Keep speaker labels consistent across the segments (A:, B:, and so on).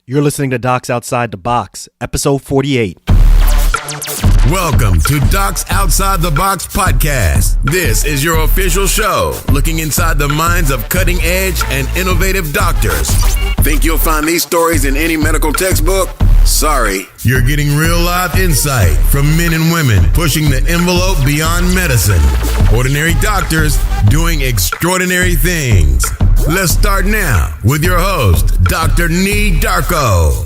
A: You're listening to Docs Outside the Box, episode 48.
B: Welcome to Docs Outside the Box podcast. This is your official show, looking inside the minds of cutting-edge and innovative doctors. Think you'll find these stories in any medical textbook? Sorry. You're getting real life insight from men and women pushing the envelope beyond medicine. Ordinary doctors doing extraordinary things. Let's start now with your host, Dr. Nee Darko.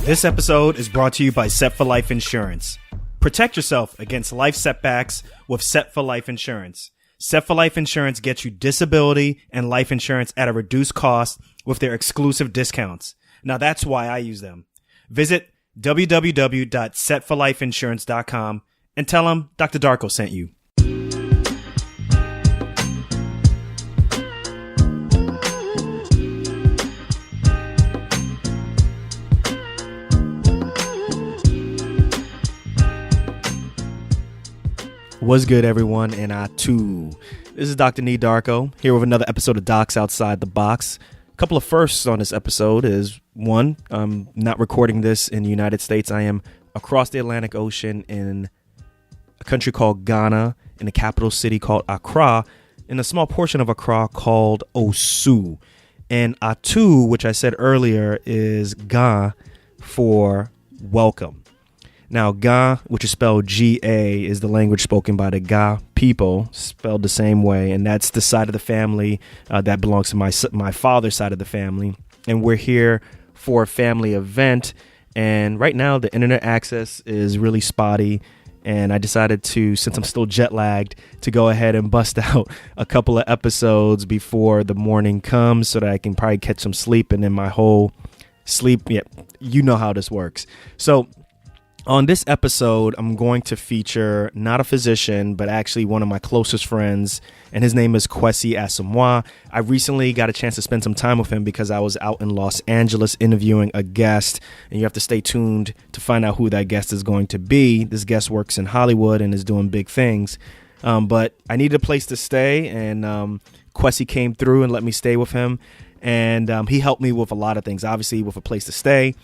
A: This episode is brought to you by Set for Life Insurance. Protect yourself against life setbacks with Set for Life Insurance. Set for Life Insurance gets you disability and life insurance at a reduced cost with their exclusive discounts. Now that's why I use them. Visit www.setforlifeinsurance.com and tell them Dr. Darko sent you. What's good, everyone? And I too. This is Dr. Nee Darko here with another episode of Docs Outside the Box. A couple of firsts on this episode is one, I'm not recording this in the United States. I am across the Atlantic Ocean in a country called Ghana, in a capital city called Accra, in a small portion of Accra called Osu. And Atu, which I said earlier, is Ga for welcome. Now, Ga, which is spelled G-A, is the language spoken by the Ga people, spelled the same way. And that's the side of the family that belongs to my father's side of the family. And we're here for a family event. And right now, the internet access is really spotty. And I decided to, since I'm still jet lagged, to go ahead and bust out a couple of episodes before the morning comes so that I can probably catch some sleep. And then my whole sleep, yeah, you know how this works. So on this episode, I'm going to feature not a physician, but actually one of my closest friends, and his name is Kwesi Asamoah. I recently got a chance to spend some time with him because I was out in Los Angeles interviewing a guest, and you have to stay tuned to find out who that guest is going to be. This guest works in Hollywood and is doing big things, but I needed a place to stay, and Kwesi came through and let me stay with him, and he helped me with a lot of things, obviously with a place to stay.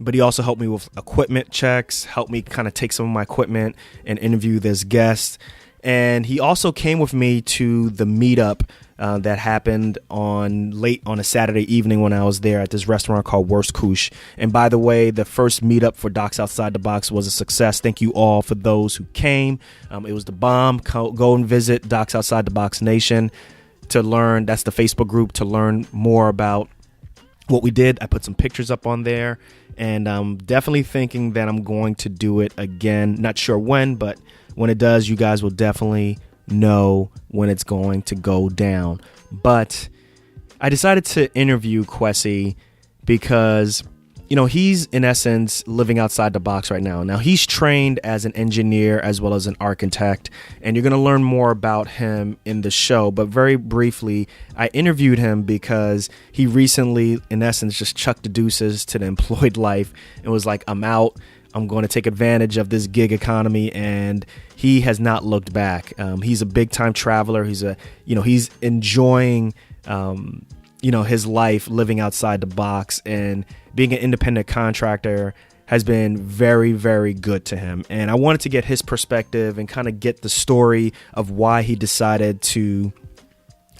A: But he also helped me with equipment checks, helped me kind of take some of my equipment and interview this guest. And he also came with me to the meetup that happened late on a Saturday evening when I was there at this restaurant called Worst Kush. And by the way, the first meetup for Docs Outside the Box was a success. Thank you all for those who came. It was the bomb. Go and visit Docs Outside the Box Nation to learn. That's the Facebook group to learn more about what we did. I put some pictures up on there, and I'm definitely thinking that I'm going to do it again. Not sure when, but when it does, you guys will definitely know when it's going to go down. But I decided to interview Kwesi because, you know, he's in essence living outside the box right now. Now, he's trained as an engineer as well as an architect, and you're going to learn more about him in the show. But very briefly, I interviewed him because he recently, in essence, just chucked the deuces to the employed life and was like, I'm out. I'm going to take advantage of this gig economy, and he has not looked back. He's a big time traveler. He's enjoying his life living outside the box, and being an independent contractor has been very, very good to him. And I wanted to get his perspective and kind of get the story of why he decided to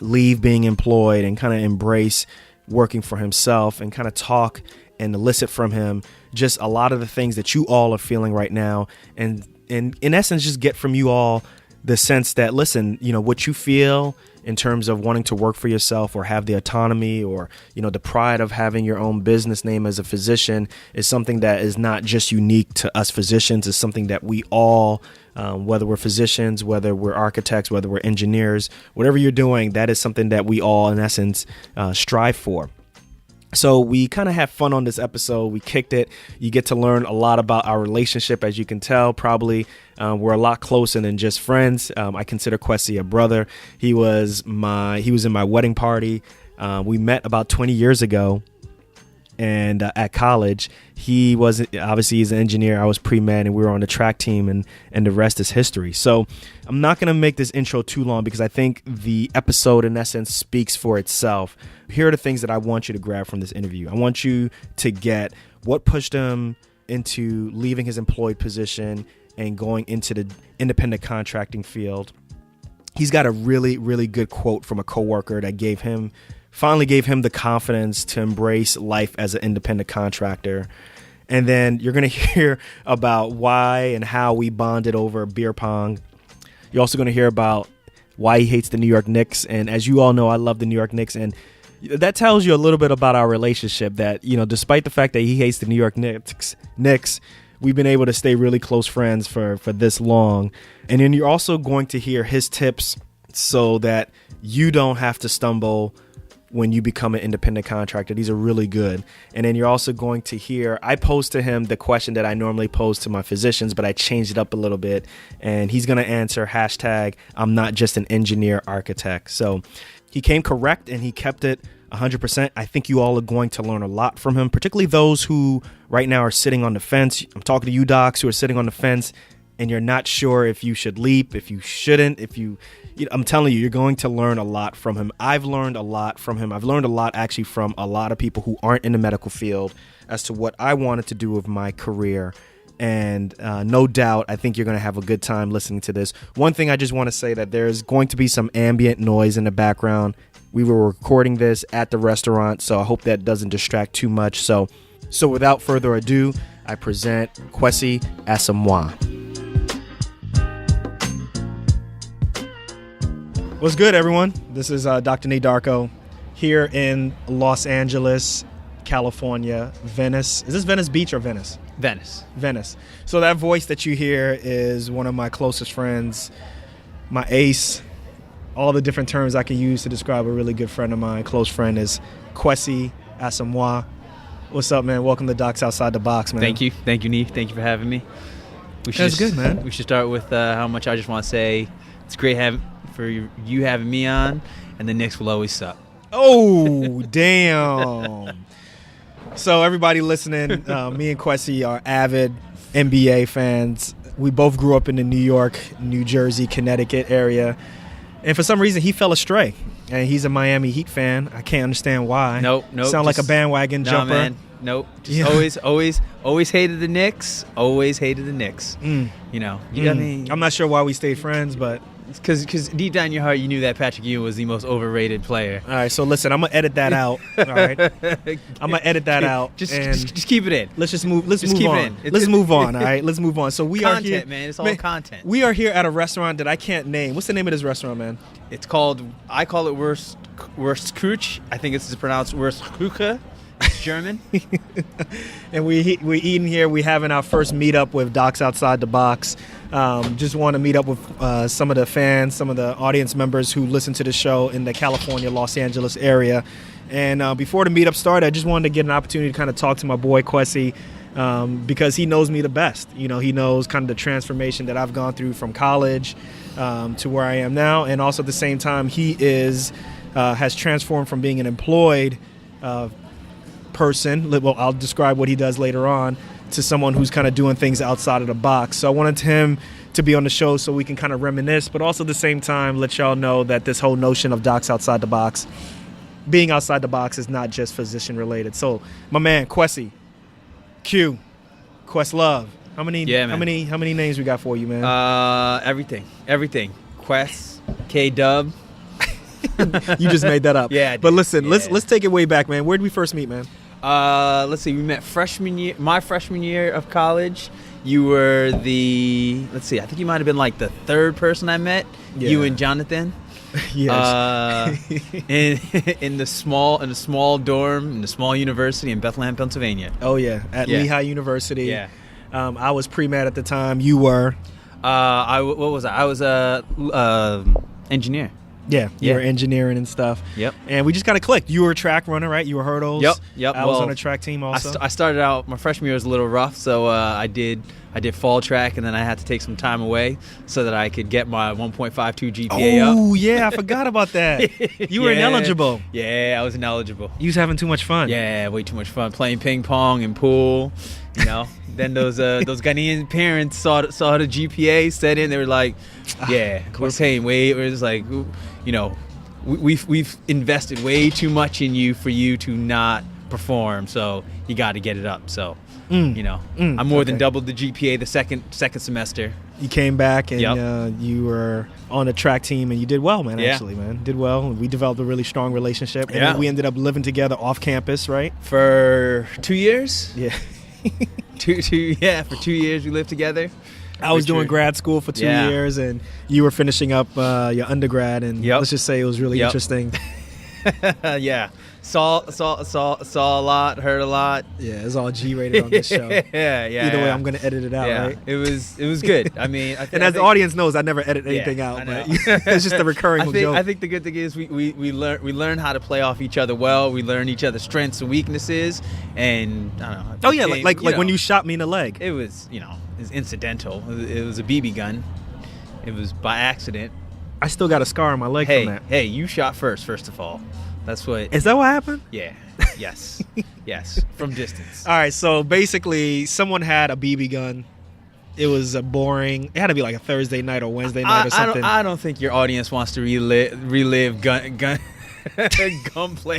A: leave being employed and kind of embrace working for himself, and kind of talk and elicit from him just a lot of the things that you all are feeling right now. And in essence, just get from you all the sense that, listen, you know, what you feel in terms of wanting to work for yourself or have the autonomy or, you know, the pride of having your own business name as a physician is something that is not just unique to us physicians. It's something that we all, whether we're physicians, whether we're architects, whether we're engineers, whatever you're doing, that is something that we all, in essence, strive for. So we kind of have fun on this episode. We kicked it. You get to learn a lot about our relationship. As you can tell, probably we're a lot closer than just friends. I consider Kwesi a brother. He was in my wedding party. We met about 20 years ago. And at college, he was obviously he's an engineer. I was pre-med, and we were on the track team, and the rest is history. So I'm not going to make this intro too long because I think the episode, in essence, speaks for itself. Here are the things that I want you to grab from this interview. I want you to get what pushed him into leaving his employed position and going into the independent contracting field. He's got a really, really good quote from a coworker that finally gave him the confidence to embrace life as an independent contractor. And then you're going to hear about why and how we bonded over beer pong. You're also going to hear about why he hates the New York Knicks. And as you all know, I love the New York Knicks. And that tells you a little bit about our relationship, that, you know, despite the fact that he hates the New York Knicks, we've been able to stay really close friends for this long. And then you're also going to hear his tips so that you don't have to stumble when you become an independent contractor. These are really good. And then you're also going to hear, I posed to him the question that I normally pose to my physicians, but I changed it up a little bit. And he's going to answer hashtag, I'm not just an engineer architect. So he came correct and he kept it 100%. I think you all are going to learn a lot from him, particularly those who right now are sitting on the fence. I'm talking to you docs who are sitting on the fence and you're not sure if you should leap, if you shouldn't, I'm telling you, you're going to learn a lot from him. I've learned a lot from him. I've learned a lot actually from a lot of people who aren't in the medical field as to what I wanted to do with my career. And no doubt, I think you're going to have a good time listening to this. One thing I just want to say, that there's going to be some ambient noise in the background. We were recording this at the restaurant, so I hope that doesn't distract too much. So without further ado, I present Kwesi Asamoah. What's good, everyone? This is Dr. Nate Darko here in Los Angeles, California, Venice. Is this Venice Beach or Venice? Venice. So that voice that you hear is one of my closest friends, my ace. All the different terms I can use to describe a really good friend of mine, close friend, is Kwesi Asamoah. What's up, man? Welcome to Docs Outside the Box, man.
C: Thank you, Neef. Thank you for having me.
A: That's good, man.
C: We should start with how much I just want to say it's great for you having me on, and the Knicks will always suck.
A: Oh, damn. So everybody listening, me and Kwesi are avid NBA fans. We both grew up in the New York, New Jersey, Connecticut area. And for some reason, he fell astray. And he's a Miami Heat fan. I can't understand why.
C: Nope.
A: Sound like a bandwagon jumper.
C: Man. Nope. Just always hated the Knicks. Always hated the Knicks. You know. I mean, I'm
A: not sure why we stayed friends, but
C: because deep down in your heart, you knew that Patrick Ewing was the most overrated player.
A: All right. So listen, I'm gonna edit that out. All right. I'm gonna edit that out.
C: Just keep it in.
A: Let's just move. Let's move on. Let's move on. All right. Let's move on. So we are here,
C: content, man. It's all content.
A: We are here at a restaurant that I can't name. What's the name of this restaurant, man?
C: It's called. I call it Wurstküche. I think it's pronounced Wurstküche. It's German.
A: And we eating here. We having our first meetup with Docs Outside the Box. Just want to meet up with some of the fans, some of the audience members who listen to the show in the California, Los Angeles area. And before the meetup started, I just wanted to get an opportunity to kind of talk to my boy Kwesi, because he knows me the best. You know, he knows kind of the transformation that I've gone through from college to where I am now. And also at the same time, he has transformed from being an employed person. Well, I'll describe what he does later on, to someone who's kind of doing things outside of the box. So I wanted him to be on the show so we can kind of reminisce, but also at the same time let y'all know that this whole notion of Docs Outside the Box, being outside the box, is not just physician related. So my man Kwesi, Questlove. How many names we got for you, man?
C: Everything. Quest, K-Dub.
A: You just made that up.
C: Yeah.
A: But listen, let's take it way back, man. Where did we first meet, man?
C: Let's see. We met my freshman year of college. You were I think you might have been like the third person I met. Yeah. You and Jonathan.
A: Yes.
C: In the small dorm in the small university in Bethlehem, Pennsylvania.
A: Oh yeah, at Lehigh University.
C: Yeah.
A: I was pre-med at the time. You were?
C: What was I? I was a engineer.
A: Yeah, you
C: Yeah.
A: were engineering and stuff.
C: Yep.
A: And we just kind of clicked. You were a track runner, right? You were hurdles.
C: Yep.
A: I was on a track team also.
C: I started out, my freshman year was a little rough, so I did fall track, and then I had to take some time away so that I could get my 1.52 GPA up.
A: Oh, yeah, I forgot about that. You were
C: Yeah.
A: ineligible.
C: Yeah, I was ineligible.
A: You was having too much fun.
C: Yeah, way too much fun playing ping pong and pool, you know. Then those Ghanaian parents saw the GPA set in. They were like, "Yeah, we're paying way." We're just like, you know, we've invested way too much in you for you to not perform. So you got to get it up. So you know, I more than doubled the GPA the second semester.
A: You came back and
C: Yep.
A: you were on the track team and you did well, man.
C: Yeah.
A: Actually, man, did well. We developed a really strong relationship, and
C: Yeah.
A: then we ended up living together off campus, right?
C: For 2 years.
A: Yeah.
C: For 2 years we lived together.
A: I was doing grad school for 2
C: Yeah.
A: years, and you were finishing up your undergrad, and
C: Yep.
A: let's just say it was really
C: Yep.
A: interesting.
C: Yeah, saw a lot, heard a lot.
A: Yeah, it's all G-rated on this show.
C: yeah.
A: Either way, I'm going to edit it out,
C: Yeah,
A: right?
C: it was good. I mean,
A: And as the audience knows, I never edit anything
C: Yeah,
A: out,
C: I
A: but
C: know.
A: it's just a recurring joke.
C: I think the good thing is we learn how to play off each other well. We learn each other's strengths and weaknesses, and I don't know.
A: Oh yeah,
C: became,
A: like
C: know,
A: when you shot me in the leg.
C: It was it's incidental. It was a BB gun. It was by accident.
A: I still got a scar on my leg from that.
C: Hey, you shot first of all. That's what.
A: Is that what happened?
C: Yeah. Yes. Yes. From distance.
A: All right, so basically, someone had a BB gun. It was boring. It had to be like a Thursday night or Wednesday night or something.
C: I don't think your audience wants to relive gunplay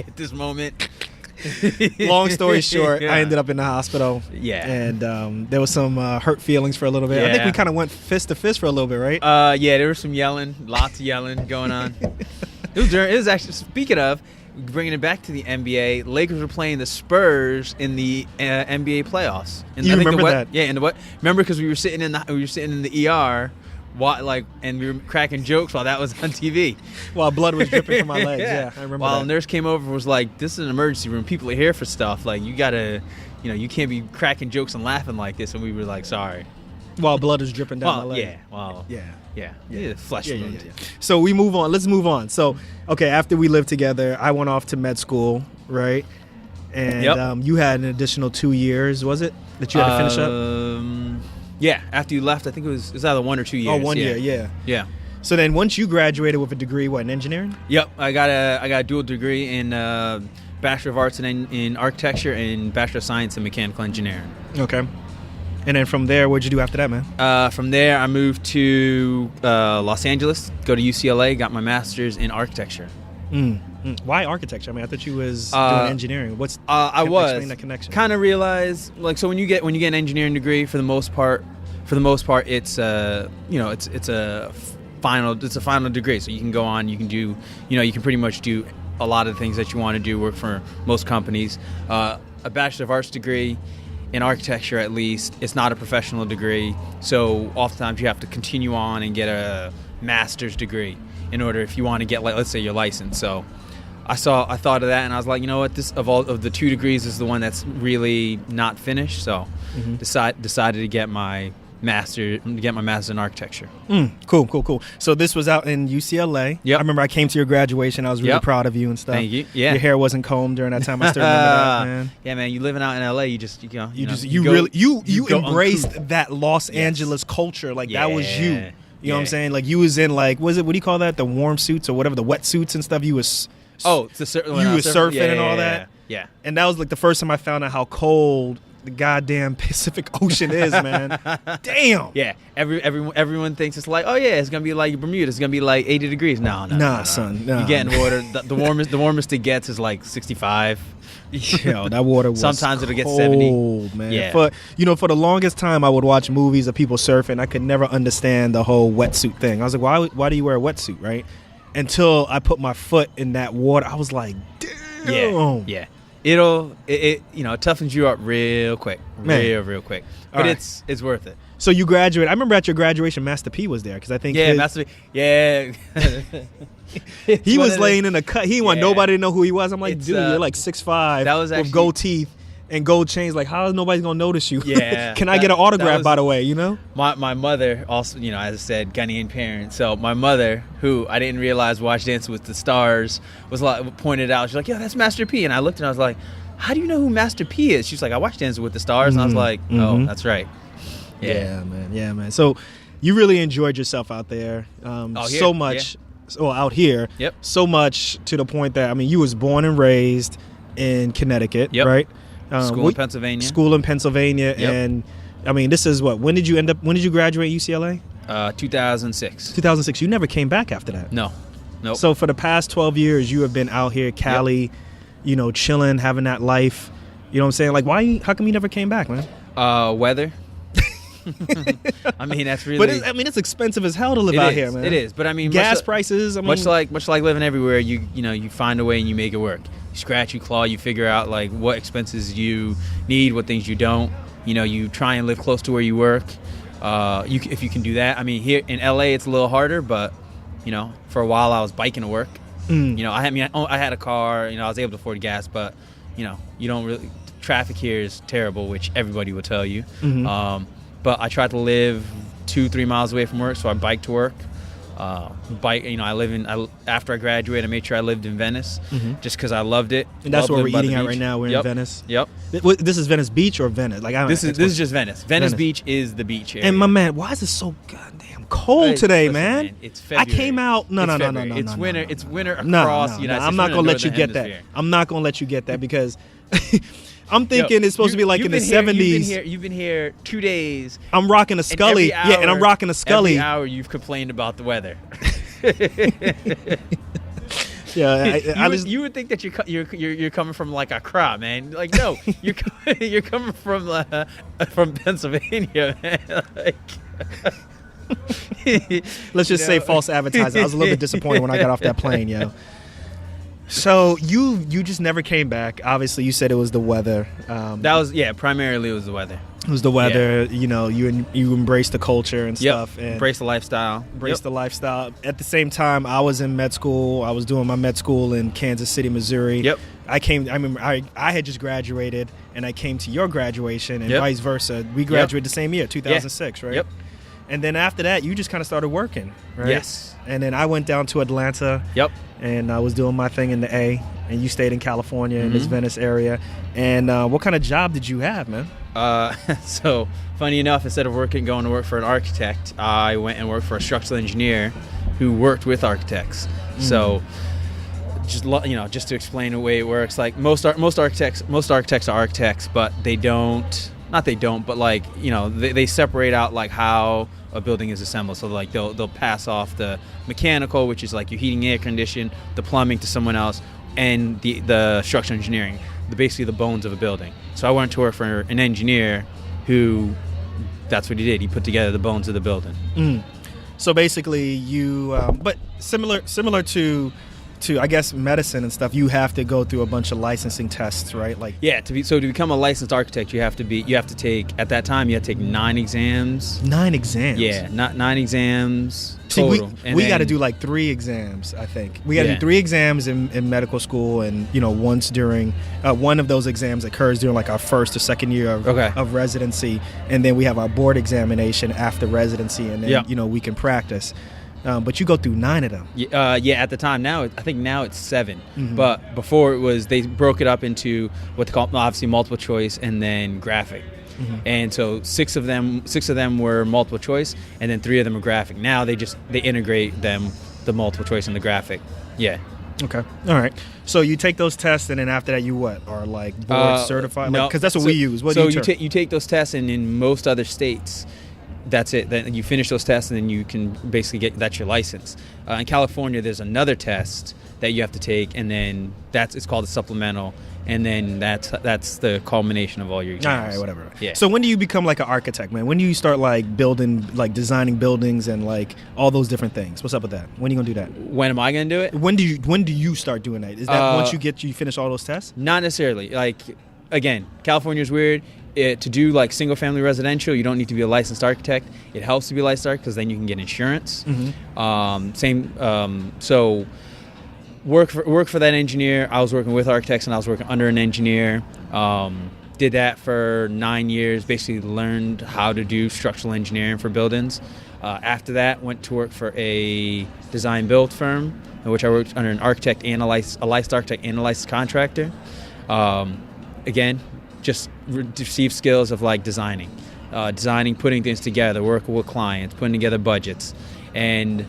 C: at this moment.
A: Long story short,
C: Yeah.
A: I ended up in the hospital.
C: Yeah.
A: And there was some hurt feelings for a little bit. I think
C: Yeah.
A: we kind of went fist to fist for a little bit, right?
C: Yeah, there was some yelling, lots of yelling going on. It was actually, speaking of, bringing it back to the NBA, Lakers were playing the Spurs in the NBA playoffs. And
A: You
C: I think
A: remember that?
C: Yeah, and remember because we were sitting in the ER, and we were cracking jokes while that was on TV.
A: While blood was dripping from my legs. Yeah, I remember
C: While
A: that.
C: a nurse came over and was like, "This is an emergency room. People are here for stuff. Like, you gotta, you can't be cracking jokes and laughing like this." And we were like, "Sorry."
A: While blood was dripping down my leg.
C: Yeah. Well.
A: Yeah.
C: Flesh
A: Yeah.
C: wound.
A: So we move on. Let's move on. So, okay, after we lived together, I went off to med school, right? And
C: Yep.
A: you had an additional 2 years, was it, that you had to finish up?
C: Yeah. After you left, I think it was either 1 or 2 years.
A: Oh, 1 year, yeah.
C: Yeah.
A: So then once you graduated with a degree, what, in engineering?
C: Yep. I got a dual degree in Bachelor of Arts in Architecture and Bachelor of Science in Mechanical Engineering.
A: Okay. And then from there, what'd you do after that, man?
C: From there, I moved to Los Angeles, go to UCLA, got my master's in architecture.
A: Why architecture? I mean, I thought you was doing engineering. What's
C: I was
A: explain that connection?
C: kind of realized so when you get an engineering degree, for the most part, it's it's a final degree. So you can go on, you can do you can pretty much do a lot of the things that you want to do, work for most companies. A Bachelor of Arts degree, in architecture at least, it's not a professional degree, so oftentimes you have to continue on and get a master's degree in order if you want to get, like, let's say, your license. So I thought of that, and I was like, you know what, this of the 2 degrees is the one that's really not finished. So decided to get my master's in architecture.
A: Cool. So this was out in UCLA.
C: Yep.
A: I remember I came to your graduation. I was really
C: Yep.
A: proud of you and stuff.
C: Thank you. Yeah.
A: Your hair wasn't combed during that time. I still remember that, man.
C: Yeah, man. You living out in LA, you
A: embraced that Los Angeles culture. Like that was you. You know what I'm saying? Like you was in what do you call that? The warm suits or whatever, the wetsuits and stuff. You was surfing and all that.
C: Yeah.
A: And that was like the first time I found out how cold the goddamn Pacific Ocean is, man. Damn.
C: Yeah. Everyone thinks it's like, oh yeah, it's gonna be like Bermuda. It's gonna be like 80 degrees. No.
A: Son. Nah.
C: You get in water. The warmest it gets is like 65.
A: Yo, that water was
C: sometimes it'll get
A: cold,
C: 70.
A: Man.
C: Yeah.
A: For the longest time, I would watch movies of people surfing. I could never understand the whole wetsuit thing. I was like, why do you wear a wetsuit, right? Until I put my foot in that water, I was like, damn.
C: Yeah. It toughens you up real quick, real quick. But
A: right.
C: it's worth it.
A: So you graduated. I remember at your graduation, Master P was there because I think
C: Master P. Yeah.
A: he was laying in a cut. He didn't want nobody to know who he was. I'm like, dude, you're like 6'5"
C: that was actually,
A: with gold teeth. and gold chains. Like, how is nobody gonna notice you?
C: Yeah.
A: Can I get an autograph, by the way? You know.
C: My mother also, you know, as I said, Ghanaian parents. So my mother, who I didn't realize watched Dancing with the Stars, was like pointed out. She's like, "Yo, that's Master P." And I looked and I was like, "How do you know who Master P is?" She's like, "I watched Dancing with the Stars." And I was like, "Oh, that's right."
A: Yeah, man. So you really enjoyed yourself out there. So much. Well, out here.
C: Yep.
A: So much to the point that, I mean, you was born and raised in Connecticut, right?
C: School in Pennsylvania.
A: School in Pennsylvania.
C: Yep.
A: And I mean, this is what? When did you graduate UCLA?
C: 2006.
A: 2006. You never came back after that.
C: No. Nope.
A: So for the past 12 years, you have been out here, Cali, you know, chilling, having that life. You know what I'm saying? Like, how come you never came back, man?
C: Weather. I mean, that's really.
A: But it's expensive as hell to live out here, man.
C: It is, but I mean,
A: gas prices. I mean,
C: much like living everywhere, you find a way and you make it work. You scratch, you claw, you figure out like what expenses you need, what things you don't. You know, you try and live close to where you work. If you can do that. I mean, here in LA, it's a little harder, but you know, for a while I was biking to work. You know, I had a car. You know, I was able to afford gas, but you know, you don't really. Traffic here is terrible, which everybody will tell you. But I tried to live 2-3 miles away from work, so I biked to work. You know, after I graduated, I made sure I lived in Venice, just because I loved it.
A: And that's where we're eating at right now. We're in Venice.
C: Yep.
A: This is Venice Beach or Venice? Like,
C: this is just Venice. Venice Beach is the beach area.
A: And my man, why is it so goddamn cold today, man?
C: It's February.
A: I came out. No.
C: It's winter. It's winter across the United States.
A: I'm not gonna let you get that. I'm not gonna let you get that because. I'm thinking it's supposed to be like in the 70s.
C: You've been here 2 days.
A: I'm rocking a Scully. And I'm rocking a Scully.
C: Every hour you've complained about the weather.
A: You
C: would think that you're coming from like Accra, man. Like, no, you're coming from Pennsylvania, man. Like,
A: let's just say false advertising. I was a little bit disappointed when I got off that plane, yo. So you just never came back. Obviously, you said it was the weather.
C: Primarily it was the weather.
A: It was the weather. You know, you embraced the culture and stuff. And
C: embrace the lifestyle.
A: The lifestyle. At the same time, I was in med school. I was doing my med school in Kansas City, Missouri.
C: Yep.
A: I remember I had just graduated, and I came to your graduation, and vice versa. We graduated the same year, 2006, right?
C: Yep.
A: And then after that, you just kind of started working, right?
C: Yes.
A: And then I went down to Atlanta.
C: Yep.
A: And I was doing my thing in the A, and you stayed in California in this Venice area. And what kind of job did you have, man?
C: So funny enough, instead of going to work for an architect, I went and worked for a structural engineer who worked with architects. So just to explain the way it works, like most architects are architects, but they separate out like how a building is assembled. So like they'll pass off the mechanical, which is like your heating, air condition, the plumbing to someone else, and the structural engineering, basically the bones of a building. So I went to work for an engineer who, that's what he did. He put together the bones of the building.
A: So basically you, but similar to I guess medicine and stuff, you have to go through a bunch of licensing tests, right? Like
C: to become a licensed architect, you have to take 9 exams. 9 exams. Yeah, 9 exams total.
A: See, we got to do like 3 exams, I think. We got to do 3 exams in medical school, and once during one of those exams occurs during like our first or second year of residency, and then we have our board examination after residency, and then we can practice. But you go through 9 of them.
C: At the time. Now, I think now it's 7. But before they broke it up into what they call, obviously, multiple choice and then graphic. And so 6 of them were multiple choice, and then 3 of them were graphic. Now they integrate them, the multiple choice and the graphic. Yeah.
A: Okay. All right. So you take those tests, and then after that, you what? Are like board certified?
C: No,
A: because that's what we use. What do
C: you take those tests, and in most other states, that's it. Then you finish those tests, and then you can basically that's your license. In California, there's another test that you have to take, and then it's called a supplemental, and then that's the culmination of all your exams.
A: All right, whatever.
C: Yeah.
A: So when do you become like an architect, man? When do you start like building, like designing buildings and like all those different things? What's up with that? When are you gonna do that?
C: When am I gonna do it?
A: When do you start doing that? Is that once you finish all those tests? Not
C: necessarily. Like, again, California's weird. To do like single family residential, you don't need to be a licensed architect. It helps to be licensed architect because then you can get insurance. So work for that engineer. I was working with architects, and I was working under an engineer. Did that for 9 years. Basically learned how to do structural engineering for buildings. After that, went to work for a design build firm, in which I worked under an architect and a licensed architect and a licensed contractor. Again, just received skills of like designing, putting things together, working with clients, putting together budgets, and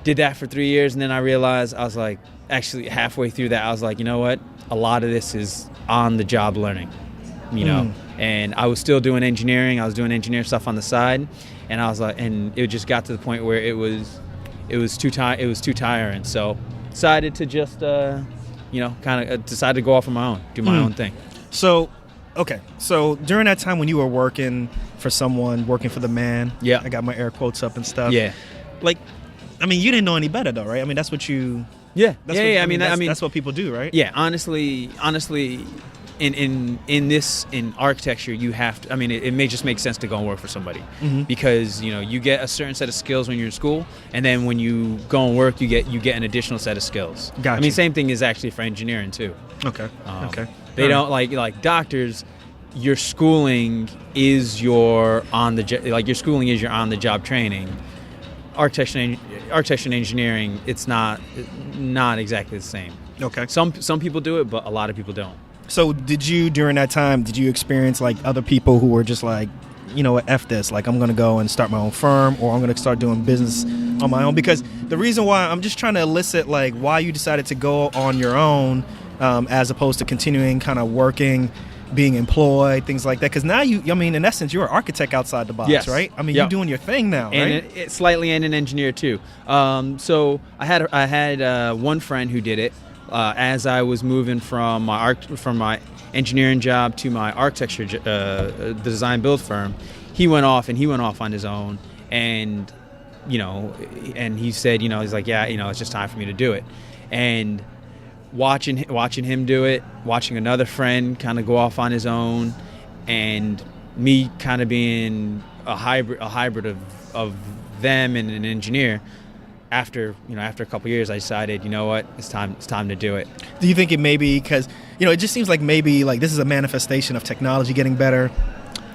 C: did that for 3 years. And then I realized, I was like, actually halfway through that, I was like, you know what? A lot of this is on the job learning, you know. And I was still doing engineering. I was doing engineer stuff on the side, and I was like, and it just got to the point where it was too tiring. So decided to just decided to go off on my own, do my own thing.
A: So, okay. So during that time when you were working for someone, working for the man,
C: yeah,
A: I got my air quotes up and stuff.
C: Yeah.
A: Like, I mean, you didn't know any better though, right? I mean, that's what you.
C: Yeah.
A: That's that's what people do, right?
C: Yeah. Honestly, in architecture, you have to. I mean, it may just make sense to go and work for somebody because you get a certain set of skills when you're in school, and then when you go and work, you get an additional set of skills.
A: Gotcha.
C: I mean, same thing is actually for engineering too.
A: Okay. Okay.
C: They don't like doctors. Your schooling is your on the job training. Architecture and engineering, it's not exactly the same.
A: Okay.
C: Some people do it, but a lot of people don't.
A: So during that time, did you experience like other people who were just like, you know what, F this, like I'm going to go and start my own firm, or I'm going to start doing business on my own? Because the reason why I'm just trying to elicit like why you decided to go on your own as opposed to continuing kind of working, being employed, things like that. Because now in essence, you're an architect outside the box,
C: yes.
A: right? I mean,
C: Yep.
A: You're doing your thing now,
C: and
A: right?
C: it slightly, and an engineer too. So I had one friend who did it as I was moving from my engineering job to my architecture the design build firm. He went off on his own, and and he said, he's like, yeah, it's just time for me to do it. And watching him do it, watching another friend kind of go off on his own, and me kind of being a hybrid of them and an engineer. After a couple of years, I decided, you know what, it's time to do it.
A: Do you think it may be because it just seems like maybe like this is a manifestation of technology getting better?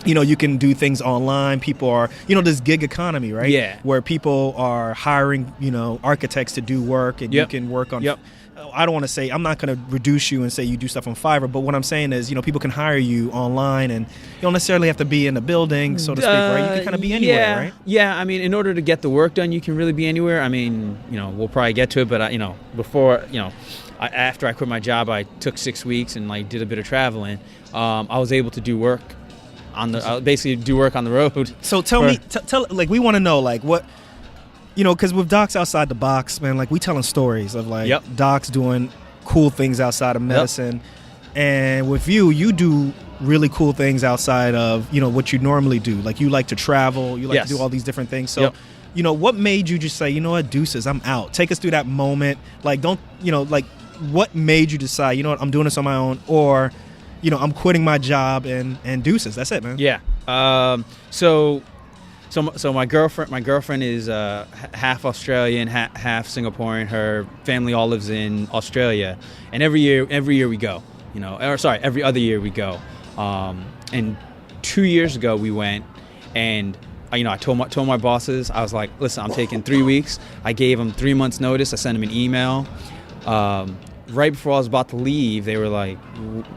A: You can do things online. People are, this gig economy, right?
C: Yeah.
A: Where people are hiring, architects to do work, and
C: Yep.
A: you can work on.
C: Yep.
A: I don't want to say, I'm not going to reduce you and say you do stuff on Fiverr, but what I'm saying is, people can hire you online, and you don't necessarily have to be in a building, so to speak, right? You can kind of be anywhere, right?
C: Yeah, I mean, in order to get the work done, you can really be anywhere. I mean, we'll probably get to it, but after I quit my job, I took 6 weeks and like did a bit of traveling. I was able to do work on the road.
A: So tell me, like, we want to know, like, what. Because with Docs Outside the Box, man, like we telling stories of like
C: Yep.
A: docs doing cool things outside of medicine, and with you do really cool things outside of what you normally do. Like you like to travel, you like
C: Yes.
A: to do all these different things. So,
C: Yep.
A: What made you just say, what, deuces, I'm out? Take us through that moment. Like, what made you decide, I'm doing this on my own, or I'm quitting my job and deuces. That's it, man.
C: Yeah. So my girlfriend is half Australian, half Singaporean. Her family all lives in Australia, and every year we go. Every other year we go. And 2 years ago we went, and I told my bosses, I was like, listen, I'm taking 3 weeks. I gave them 3 months notice. I sent them an email. Right before I was about to leave, they were like,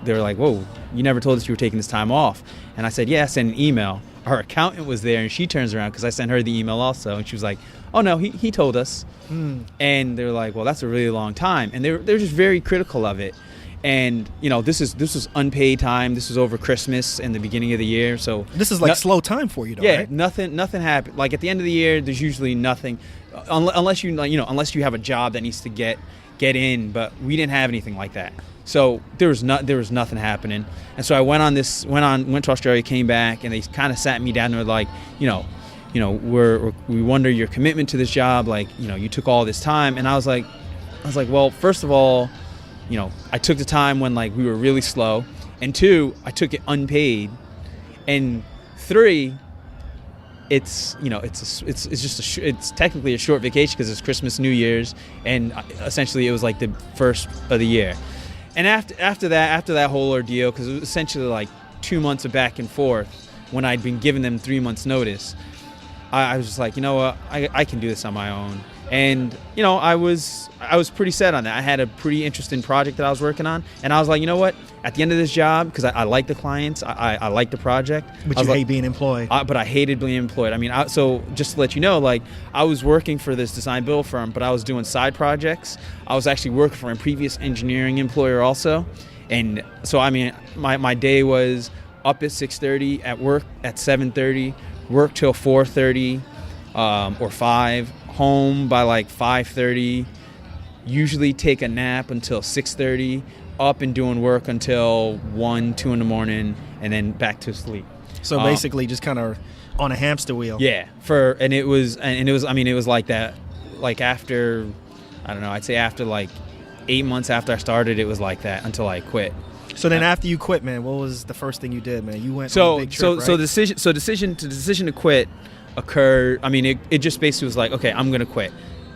C: whoa, you never told us you were taking this time off. And I said, yeah, I sent an email. Our accountant was there, and she turns around because I sent her the email also, and she was like, oh no, he told us. And they're like, well, that's a really long time, and they're just very critical of it. And this was unpaid time. This was over Christmas and the beginning of the year, so
A: This is like slow time for you, though, right?
C: nothing happened. Like at the end of the year, there's usually nothing, unless you have a job that needs to get in. But we didn't have anything like that. So there was nothing happening, and so I went to Australia, came back, and they kind of sat me down. They were like, we wonder your commitment to this job. Like, you took all this time, and I was like, well, first of all, I took the time when like we were really slow, and 2, I took it unpaid, and 3, it's it's technically a short vacation because it's Christmas, New Year's, and essentially it was like the first of the year. And after that whole ordeal, because it was essentially like 2 months of back and forth when I'd been giving them 3 months notice, I was just like, you know what, I can do this on my own. And, you know, I was pretty set on that. I had a pretty interesting project that I was working on. And I was like, you know what? At the end of this job, because I like the clients, I like the project.
A: But you hate being employed.
C: But I hated being employed. I mean, so just to let you know, like, I was working for this design build firm, but I was doing side projects. I was actually working for a previous engineering employer also. And so, I mean, my day was up at 6:30, at work at 7:30, work till 4:30 or 5, home by like 5:30, usually take a nap until 6:30, up and doing work until 1, 2 in the morning, and then back to sleep.
A: So basically just kind of on a hamster wheel.
C: Yeah, it was like that, like after, I don't know, I'd say after like 8 months after I started, it was like that until I quit.
A: So then after you quit, man, what was the first thing you did, man? You went on a big trip, right?
C: So decision to quit occurred. I mean, it just basically was like, okay, I'm gonna quit.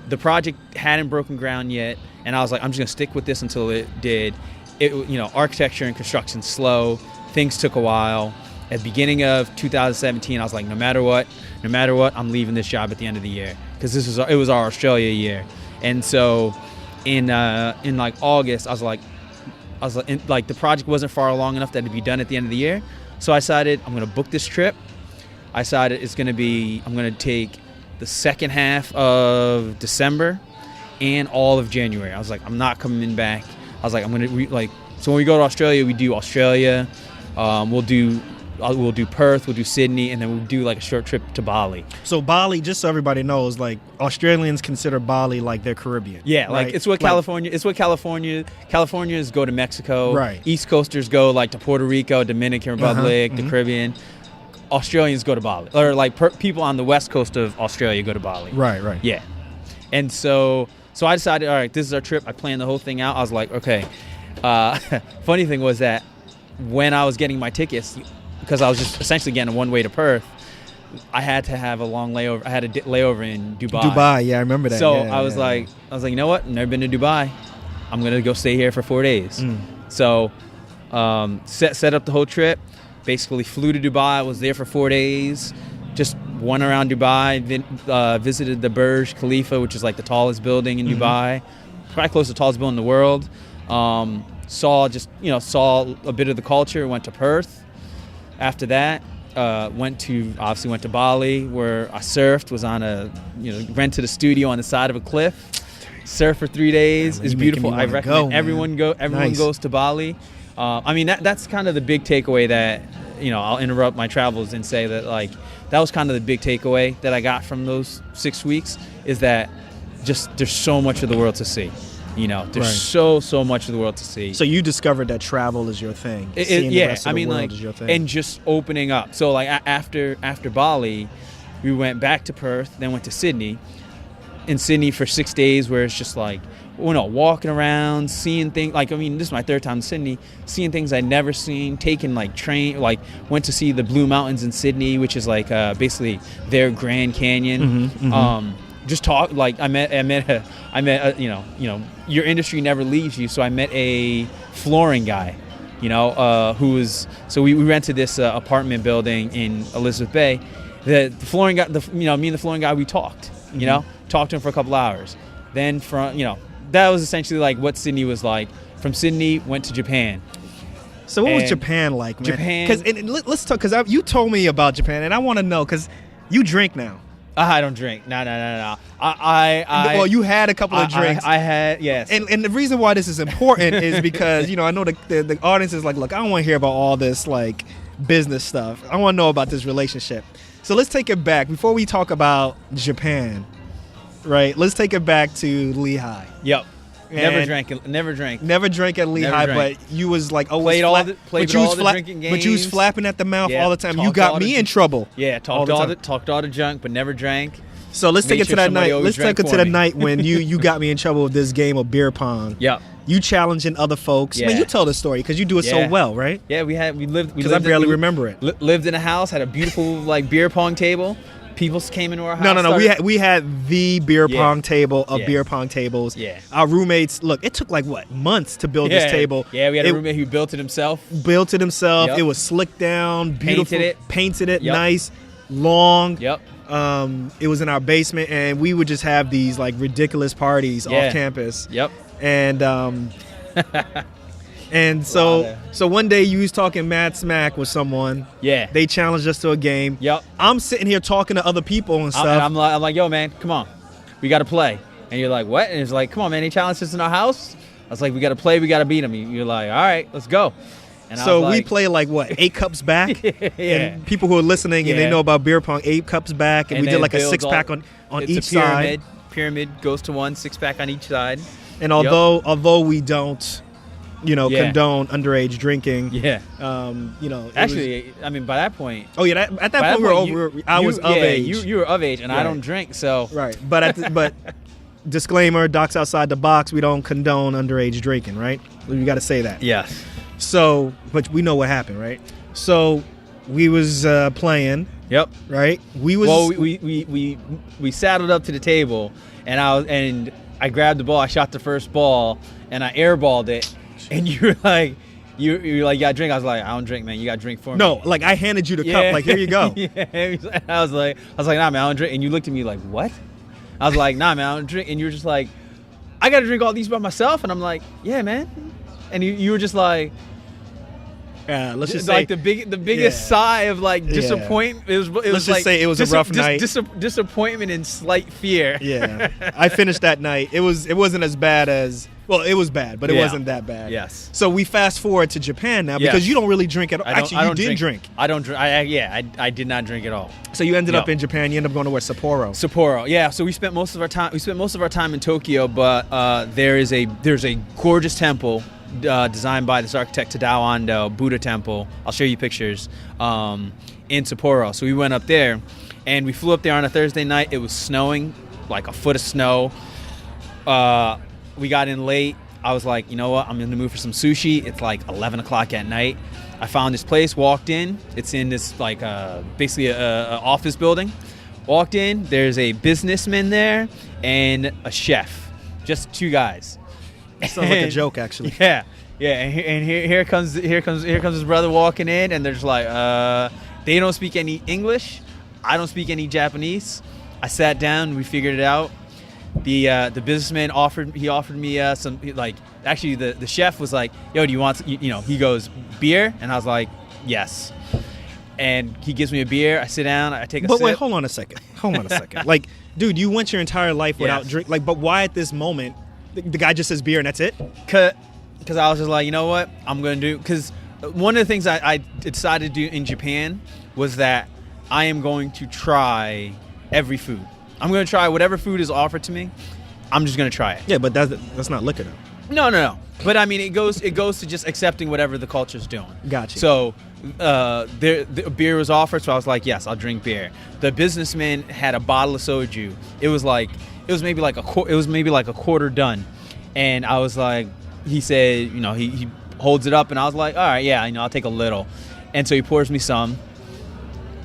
C: The project hadn't broken ground yet, and I was like, I'm just gonna stick with this until it did. Architecture and construction slow. Things took a while. At the beginning of 2017, I was like, no matter what, I'm leaving this job at the end of the year, because it was our Australia year. And so in like August, I was like, the project wasn't far along enough that it'd be done at the end of the year. So I decided I'm gonna book this trip. I decided I'm going to take the second half of December and all of January. I was like, I'm not coming back. I was like, so when we go to Australia, we do Australia. We'll do Perth, we'll do Sydney, and then we'll do like a short trip to Bali.
A: So Bali, just so everybody knows, like Australians consider Bali like their Caribbean.
C: Yeah, right? Like Californians go to Mexico.
A: Right.
C: East Coasters go like to Puerto Rico, Dominican Republic, the Caribbean. Australians go to Bali, or like people on the west coast of Australia go to Bali.
A: Right.
C: Yeah. And so I decided, all right, this is our trip. I planned the whole thing out. I was like, okay. Funny thing was that when I was getting my tickets, because I was just essentially getting a one-way to Perth, I had to have a long layover. I had a layover in Dubai.
A: Dubai, yeah, I remember that.
C: So I was like, you know what? Never been to Dubai. I'm gonna go stay here for 4 days. So set up the whole trip. Basically flew to Dubai, was there for 4 days, just went around Dubai, visited the Burj Khalifa, which is like the tallest building in Dubai, probably close to the tallest building in the world. Saw a bit of the culture, went to Perth. After that, went to Bali, where I surfed, was on rented a studio on the side of a cliff, surfed for 3 days. It's beautiful. I recommend everyone goes to Bali. I mean, that's kind of the big takeaway that, I'll interrupt my travels and say that, like, that was kind of the big takeaway that I got from those 6 weeks, is that just there's so much of the world to see. There's so much of the world to see.
A: So you discovered that travel is your thing.
C: Is your thing. And just opening up. So like after Bali, we went back to Perth, then went to Sydney. In Sydney for 6 days, where it's just like, walking around, seeing things. Like, I mean, this is my third time in Sydney, seeing things I'd never seen, taking like train, like went to see the Blue Mountains in Sydney, which is like basically their Grand Canyon. Just talk, like I met your industry never leaves you. So I met a flooring guy, who was, so we rented this apartment building in Elizabeth Bay. The flooring guy, me and the flooring guy, we talked, talked to him for a couple hours. Then that was essentially like what Sydney was like. From Sydney, went to Japan.
A: So what was Japan like, man? Japan. Let's talk, because you told me about Japan, and I want to know, because you drink now.
C: I don't drink. No.
A: Well, you had a couple of drinks.
C: I had, yes.
A: And the reason why this is important is because, I know the audience is like, look, I don't want to hear about all this, like, business stuff. I want to know about this relationship. So let's take it back. Before we talk about Japan, right, let's take it back to Lehigh.
C: Yep. Never drank at Lehigh,
A: but you was like always
C: played all the drinking games.
A: But you was flapping at the mouth all the time. You got me in trouble.
C: Yeah, talked all the junk, but never drank.
A: So let's take it to that night. Let's take it to the night when you got me in trouble with this game of beer pong.
C: Yeah.
A: You challenging other folks. Yeah. Man, you tell the story because you do it so well, right?
C: Yeah, we lived
A: because I barely remember it.
C: Lived in a house, had a beautiful like beer pong table. people came into our house.
A: No. We had the beer pong table of beer pong tables.
C: Yeah.
A: Our roommates. Look, it took like months to build this table.
C: Yeah, we had a roommate who built it himself.
A: Yep. It was slicked down, beautiful. Painted it,
C: yep.
A: nice, long.
C: Yep.
A: It was in our basement, and we would just have these like ridiculous parties off campus.
C: Yep.
A: And and so one day you was talking mad smack with someone.
C: Yeah.
A: They challenged us to a game.
C: Yep.
A: I'm sitting here talking to other people and stuff.
C: I'm like, yo, man, come on, we got to play. And you're like, what? And it's like, come on, man, they challenged us in our house. I was like, we got to play, we got to beat them. You're like, all right, let's go. And
A: so we play like what, 8 cups back?
C: Yeah.
A: And people who are listening and they know about beer pong, 8 cups back, and we did like a 6-pack on each side.
C: Pyramid goes to 1, 6-pack on each side.
A: And although we don't, condone underage drinking.
C: Yeah.
A: Actually,
C: I mean, by that point.
A: Oh yeah, at that point I was of age.
C: You were of age, and I don't drink, so.
A: Right, but disclaimer: Docs Outside the Box. We don't condone underage drinking, right? You got to say that.
C: Yes.
A: So, but we know what happened, right? So, we was playing.
C: Yep.
A: Right. We was.
C: Well, we saddled up to the table, and I grabbed the ball. I shot the first ball, and I airballed it. And you were like, you like, you gotta drink. I was like, I don't drink, man. You gotta drink for me.
A: No, like I handed you the cup. Like, here you go.
C: Yeah. I was like, nah, man, I don't drink. And you looked at me like, what? I was like, nah, man, I don't drink. And you were just like, I gotta drink all these by myself. And I'm like, yeah, man. And you were just like,
A: let's just
C: like
A: say
C: the biggest sigh of like disappointment. It was
A: let's
C: like,
A: just say it was a rough night.
C: Disappointment and slight fear.
A: Yeah, I finished that night. It wasn't as bad as. Well, it was bad, but it wasn't that bad.
C: Yes.
A: So we fast forward to Japan now because you don't really drink at all. Actually, you did drink.
C: I don't drink. I did not drink at all.
A: So you ended up in Japan. You ended up going to where? Sapporo.
C: Yeah. So we spent most of our time in Tokyo, but there's a gorgeous temple designed by this architect Tadao Ando, Buddha temple. I'll show you pictures in Sapporo. So we went up there, and we flew up there on a Thursday night. It was snowing, like a foot of snow. We got in late. I was like, you know what? I'm in the mood for some sushi. It's like 11 o'clock at night. I found this place, walked in. It's in this like basically a office building. Walked in. There's a businessman there and a chef. Just 2 guys.
A: Sounds like a joke, actually.
C: Yeah. And here comes his brother walking in, and they're just like, they don't speak any English. I don't speak any Japanese. I sat down. We figured it out. The businessman offered me some, like, actually the chef was like, yo, do you want, he goes, beer? And I was like, yes. And he gives me a beer. I sit down. I take a sip.
A: But wait, hold on a second. Like, dude, you went your entire life without drink. Like, but why at this moment the guy just says beer and that's it?
C: Because I was just like, you know what, I'm going to do. Because one of the things I decided to do in Japan was that I am going to try every food. I'm going to try whatever food is offered to me. I'm just going to try it.
A: Yeah, but that's not liquor though.
C: No. But I mean, it goes to just accepting whatever the culture's doing.
A: Gotcha.
C: So the beer was offered, so I was like, yes, I'll drink beer. The businessman had a bottle of soju. It was maybe like a quarter done, and I was like, he said, he holds it up, and I was like, all right, yeah, I'll take a little, and so he pours me some.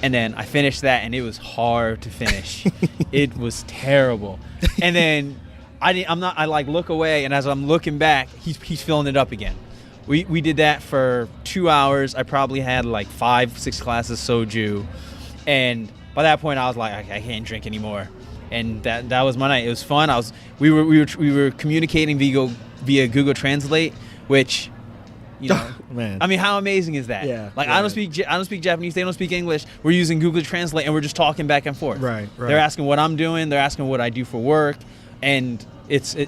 C: And then I finished that, and it was hard to finish. It was terrible. And then I look away, and as I'm looking back, he's filling it up again. We did that for 2 hours. I probably had like 5-6 glasses of soju, and by that point I was like, I can't drink anymore. And that was my night. It was fun. We were communicating via Google Translate, which.
A: Man.
C: I mean, how amazing is that?
A: Yeah.
C: Like, I don't speak Japanese. They don't speak English. We're using Google Translate, and we're just talking back and forth.
A: Right.
C: They're asking what I'm doing. They're asking what I do for work, and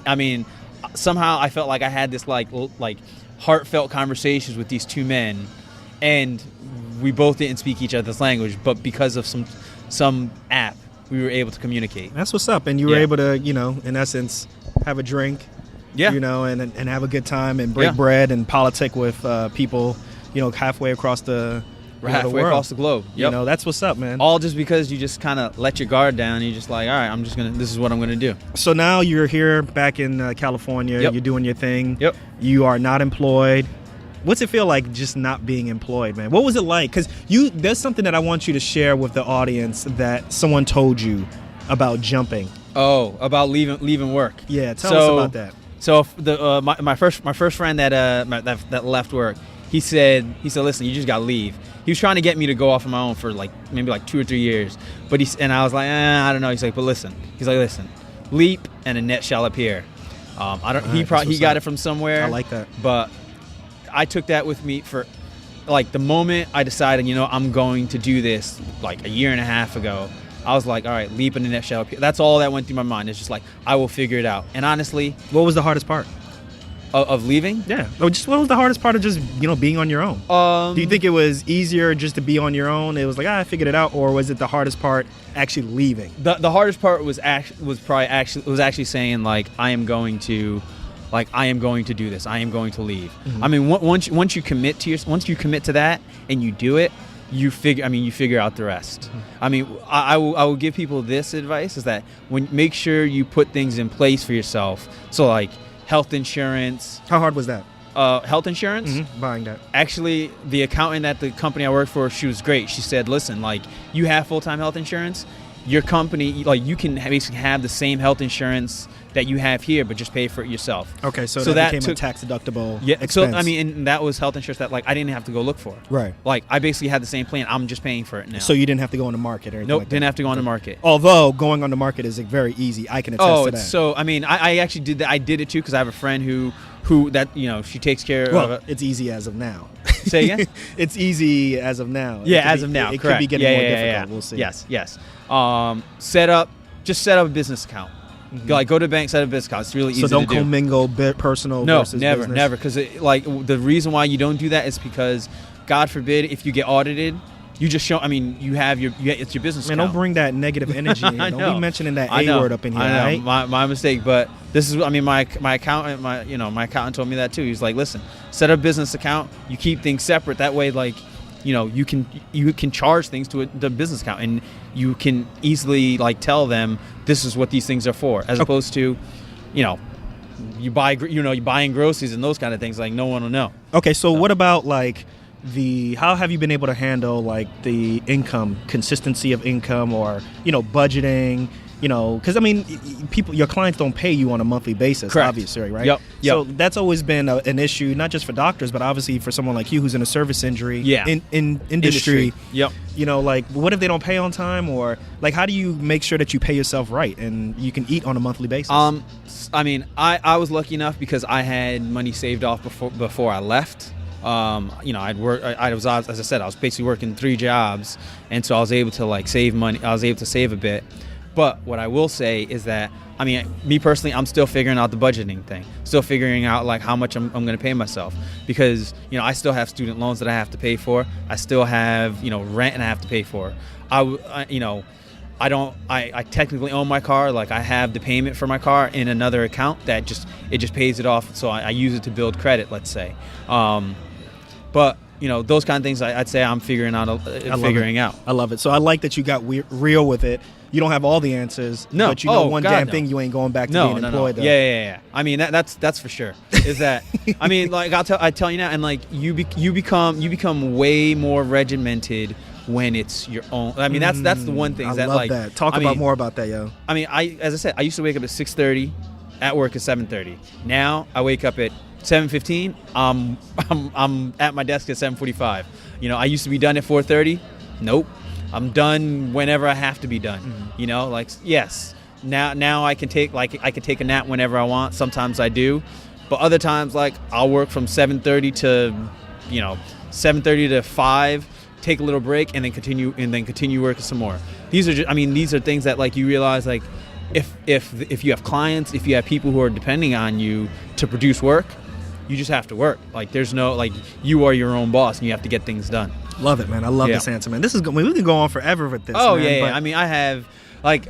C: I mean, somehow I felt like I had this like heartfelt conversations with these 2 men, and we both didn't speak each other's language, but because of some app, we were able to communicate.
A: That's what's up, and you were able to, in essence, have a drink.
C: Yeah.
A: And have a good time and break bread and politic with people, halfway across the
C: halfway across the globe. Yep.
A: That's what's up, man.
C: All just because you just kind of let your guard down. And you're just like, all right, this is what I'm going to do.
A: So now you're here back in California.
C: Yep.
A: You're doing your thing.
C: Yep.
A: You are not employed. What's it feel like just not being employed, man? What was it like? Because there's something that I want you to share with the audience that someone told you about jumping.
C: Oh, about leaving work.
A: Yeah, tell us about that.
C: So my first friend that left work, he said, listen, you just gotta leave. He was trying to get me to go off on my own for maybe 2 or 3 years, and I was like, I don't know. He's like, listen, leap and a net shall appear. He got it from somewhere.
A: I like that,
C: but I took that with me for the moment I decided, I'm going to do this a year and a half ago. I was like, all right, leap and the net shall appear. That's all that went through my mind. It's just I will figure it out. And honestly,
A: what was the hardest part
C: of leaving?
A: Yeah, just what was the hardest part of just being on your own? Do you think it was easier just to be on your own? It was I figured it out, or was it the hardest part actually leaving?
C: The hardest part was actually saying I am going to do this. I am going to leave.
A: Mm-hmm.
C: I mean, once you commit to that and you do it, you figure out the rest.
A: Mm-hmm.
C: I mean, I will give people this advice, is that make sure you put things in place for yourself. So health insurance.
A: How hard was that?
C: Health insurance?
A: Mm-hmm. Buying that.
C: Actually, the accountant at the company I worked for, she was great. She said, listen, you have full-time health insurance. Your company, you can basically have the same health insurance that you have here, but just pay for it yourself.
A: Okay, so that became a tax-deductible expense.
C: So, and that was health insurance that, I didn't have to go look for.
A: Right.
C: I basically had the same plan. I'm just paying for it now.
A: So you didn't have to go on the market or anything
C: Nope, didn't have to go on the market.
A: Although, going on the market is very easy. I can attest to that.
C: So, I actually did that. I did it, too, because I have a friend who she takes care of.
A: It's easy as of now.
C: Say again?
A: It's easy as of now.
C: Yeah, as of now,
A: it
C: correct.
A: could be getting more difficult.
C: Yeah.
A: We'll see.
C: Yes. Set up a business account.
A: Mm-hmm.
C: Go to the bank, set up a business account. It's really easy to do.
A: So don't commingle personal versus business?
C: No, never. Because the reason why you don't do that is because, God forbid, if you get audited, you just show. It's your business account.
A: Don't bring that negative energy in here. Don't be mentioning that A word up in here.
C: I know.
A: Right?
C: My mistake. But this is. My accountant. My accountant told me that too. He's like, listen, set up a business account. You keep things separate. That way, you can charge things to the business account, and you can easily tell them this is what these things are for, as opposed to, you buying groceries and those kind of things. No one will know.
A: Okay, so what about how have you been able to handle the income, consistency of income, or budgeting? Because your clients don't pay you on a monthly basis.
C: Correct.
A: Obviously, right?
C: Yep.
A: So that's always been an issue, not just for doctors, but obviously for someone like you who's in a service industry.
C: Yeah.
A: In industry.
C: Yep.
A: What if they don't pay on time, or how do you make sure that you pay yourself right and you can eat on a monthly basis?
C: I was lucky enough because I had money saved off before I left. I'd work. I was, as I said, I was basically working 3 jobs, and so I was able to save money. I was able to save a bit. But what I will say is that, me personally, I'm still figuring out the budgeting thing. Still figuring out how much I'm going to pay myself, because I still have student loans that I have to pay for. I still have rent and I have to pay for. I technically own my car. I have the payment for my car in another account that just pays it off. So I use it to build credit, let's say. But those kind of things I'd say I'm figuring out.
A: I love it. So I like that you got real with it. You don't have all the answers, but one damn thing you ain't going back to being employed.
C: No. Yeah. That's for sure. Is that I tell you now, and you become way more regimented when it's your own. That's the one thing.
A: I love that. Talk about more about that, yo.
C: As I said, I used to wake up at 6:30, at work at 7:30. Now I wake up at 7:15. I'm at my desk at 7:45. I used to be done at 4:30. Nope. I'm done whenever I have to be done. Mm-hmm. Yes. Now I can take a nap whenever I want. Sometimes I do, but other times I'll work from 7:30 to 7:30 to 5. Take a little break and then continue working some more. These are things that you realize if you have clients, if you have people who are depending on you to produce work, you just have to work. There's no you are your own boss and you have to get things done.
A: Love it, man. I love this answer, man. We can go on forever with this.
C: Oh,
A: man,
C: yeah. I have as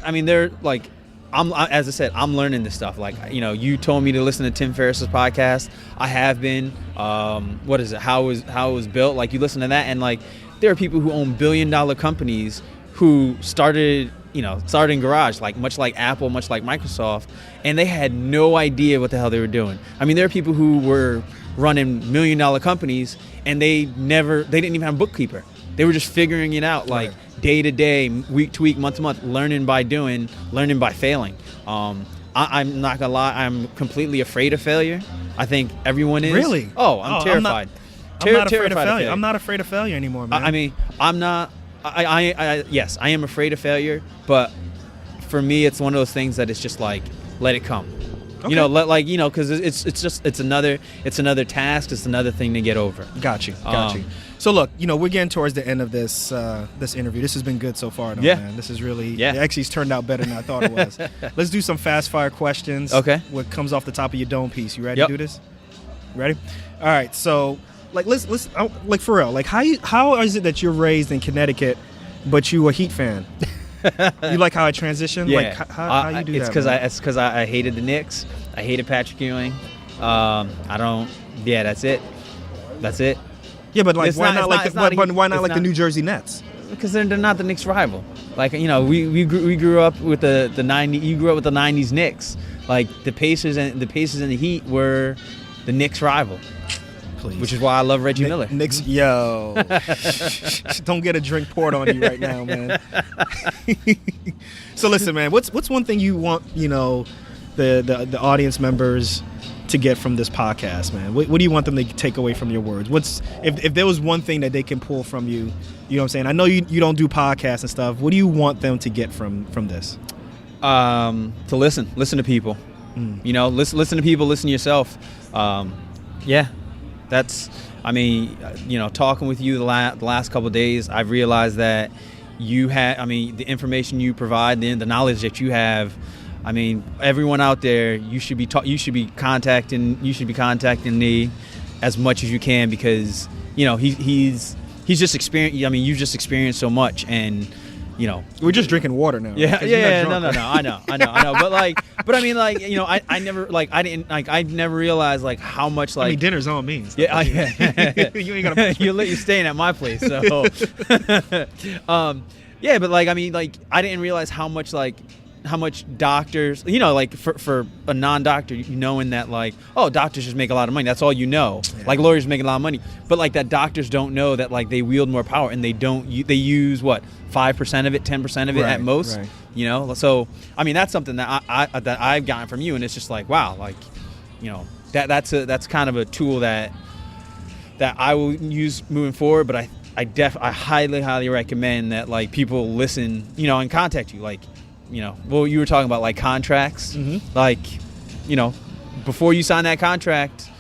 C: I said, I'm learning this stuff. You told me to listen to Tim Ferriss's podcast. I have been. What is it? How it was built? You listen to that, and there are people who own $1 billion companies who started started in garage, like much like Apple, much like Microsoft, and they had no idea what the hell they were doing. I mean, there are people who were running $1 million companies, and they didn't even have a bookkeeper. They were just figuring it out, like day to day, week to week, month to month, learning by doing, learning by failing. I'm not gonna lie, I'm completely afraid of failure. I think everyone is.
A: Really?
C: Oh, I'm terrified.
A: I'm not afraid of
C: Terrified
A: failure. I'm not afraid of failure anymore, man.
C: I mean, I'm not. Yes, I am afraid of failure, but for me, it's one of those things that it's just like, let it come.
A: Okay.
C: Because it's another task. It's another thing to get over.
A: Got you. So look, we're getting towards the end of this interview. This has been good so far, though, man. This is really, actually, it's turned out better than I thought it was. Let's do some fast fire questions.
C: Okay.
A: What comes off the top of your dome piece? You ready to do this? Ready? All right. So, let's for real. How is it that you're raised in Connecticut, but you a Heat fan? You like how I transitioned?
C: Yeah.
A: How you do that?
C: It's because I hated the Knicks. I hated Patrick Ewing. I don't. Yeah, that's it. That's it.
A: Yeah, but why not like the New Jersey Nets?
C: Because they're not the Knicks' rival. We grew up with the 90s. You grew up with the 90s Knicks. Like the Pacers and the Heat were the Knicks' rival. Please. Which is why I love Reggie Miller.
A: Knicks, don't get a drink poured on you right now, man. So listen, man, what's one thing you want the audience members to get from this podcast, man? What do you want them to take away from your words? If there was one thing that they can pull from you, you know what I'm saying? I know you don't do podcasts and stuff. What do you want them to get from this?
C: To listen to people. Listen to people. Listen to yourself. Talking with you the last couple of days, I've realized that the information you provide, the knowledge that you have. I mean, everyone out there, you should be contacting me as much as you can, because he's just experienced. I mean, you've just experienced so much, and
A: we're just drinking water now.
C: Yeah. No. I know. But I never realized how much
A: dinner's on me.
C: Yeah.
A: You ain't gonna.
C: You're staying at my place, so. I didn't realize how much doctors, for a non-doctor, knowing that doctors just make a lot of money. That's all you know. Yeah. Lawyers make a lot of money, but that doctors don't know that they wield more power, and they use what, 5% of it, 10% of it at most. Right. So that's something that I've gotten from you, and it's just wow, that's kind of a tool that I will use moving forward. But I highly recommend that people listen, and contact you. You were talking about contracts. Mm-hmm. Before you sign that contract,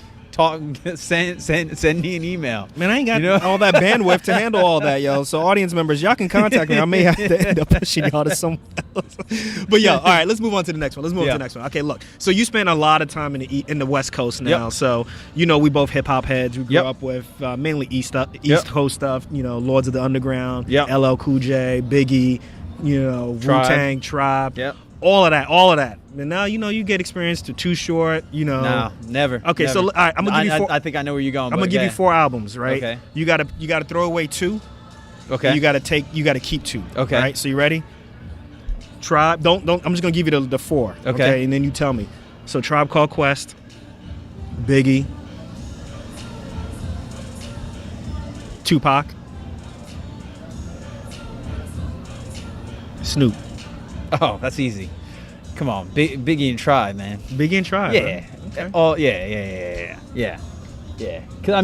C: send me an email.
A: Man, I ain't got all that bandwidth to handle all that, yo. So audience members, y'all can contact me. I may have to end up pushing y'all to someone else. But all right, let's move on to the next one. Okay, look. So you spend a lot of time in the West Coast now. Yep. So we both hip hop heads. We grew up with mainly East Coast stuff. Lords of the Underground, LL Cool J, Biggie. Wu-Tang, Tribe, all of that. And now you get experience to Too Short.
C: No, never.
A: Okay,
C: never.
A: so all right, I'm gonna give you 4.
C: I think I know where you're going.
A: I'm gonna give you 4 albums, right?
C: Okay.
A: You gotta throw away 2.
C: Okay.
A: You gotta keep 2.
C: Okay.
A: All right. So you ready? Tribe. Don't. I'm just gonna give you the 4.
C: Okay.
A: And then you tell me. So Tribe Called Quest, Biggie, Tupac, Snoop.
C: Oh, that's easy. Come on, Biggie and Tribe, man.
A: Biggie and Tribe.
C: Yeah.
A: Right? Okay.
C: Oh, yeah. Cause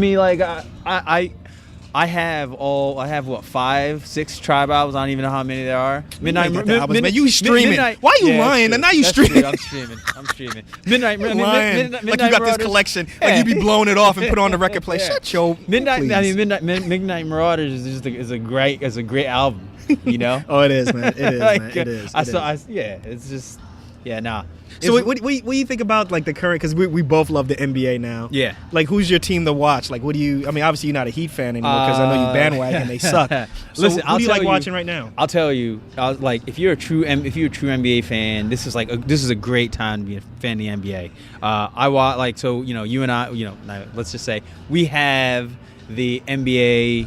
C: I have what, 5, 6 Tribe albums. I don't even know how many there are.
A: Man, you streaming? Why are you lying? And now you streaming?
C: I'm streaming. Midnight
A: you got
C: Marauders.
A: this collection. You be blowing it off and put on the record play. Shut your
C: Midnight.
A: please.
C: I mean, Midnight Marauders is a great album.
A: Oh, it is, man. It is, man. It is.
C: It's just, nah.
A: So what do you think about the current? Because we both love the NBA now.
C: Yeah.
A: Who's your team to watch? What do you? I mean, obviously you're not a Heat fan anymore because I know you bandwagon. They suck. So
C: listen,
A: who do you like watching right now?
C: I'll tell you. If you're a true NBA fan, this is a great time to be a fan of the NBA. I watch you and I. Let's just say we have the NBA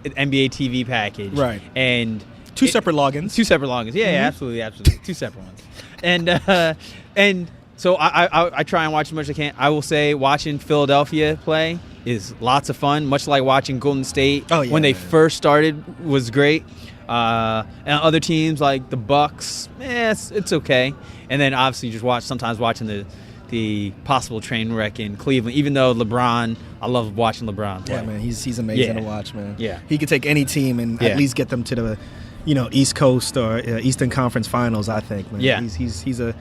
C: TV package,
A: right?
C: And
A: Two separate logins.
C: Two separate logins. Yeah, yeah, absolutely. Two separate ones. And so I try and watch as much as I can. I will say watching Philadelphia play is lots of fun, much like watching Golden State when they first started was great. And other teams like the Bucks, it's okay. And then obviously just sometimes watching the possible train wreck in Cleveland. Even though LeBron, I love watching LeBron play.
A: Yeah, man, he's amazing to watch, man.
C: Yeah,
A: he could take any team and at least get them to the, East Coast or Eastern Conference Finals. I think, man.
C: Yeah,
A: he's a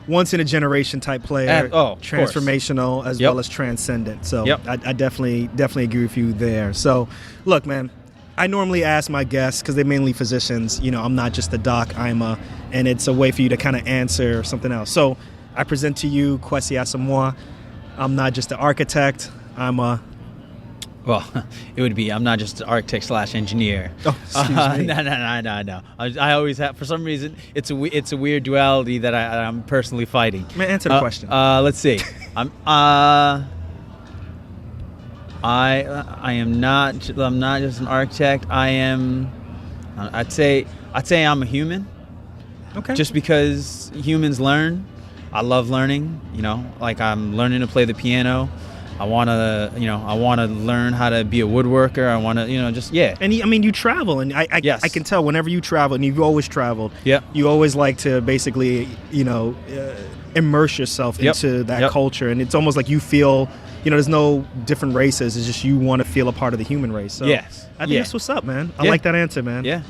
A: once in a generation type player. Transformational as well as transcendent. So I definitely agree with you there. So look, man. I normally ask my guests, because they're mainly physicians, I'm not just a doc, and it's a way for you to kind of answer something else. So I present to you Kwesi Asamoah. I'm not just an architect,
C: Well, it would be, I'm not just an architect / engineer.
A: Oh, excuse me.
C: No. I always have, for some reason, it's a weird duality that I'm personally fighting.
A: Man, answer the question.
C: Let's see. I'm not just an architect. I'd say I'm a human.
A: Okay.
C: Just because humans learn. I love learning, like I'm learning to play the piano. I want to learn how to be a woodworker. I want to,
A: And you travel, and I can tell whenever you travel, and you've always traveled.
C: Yeah.
A: You always like to basically, immerse yourself into that culture, and it's almost like you feel, there's no different races. It's just you want to feel a part of the human race. So
C: yes.
A: I think that's what's up, man. I like that answer, man.
C: Yeah.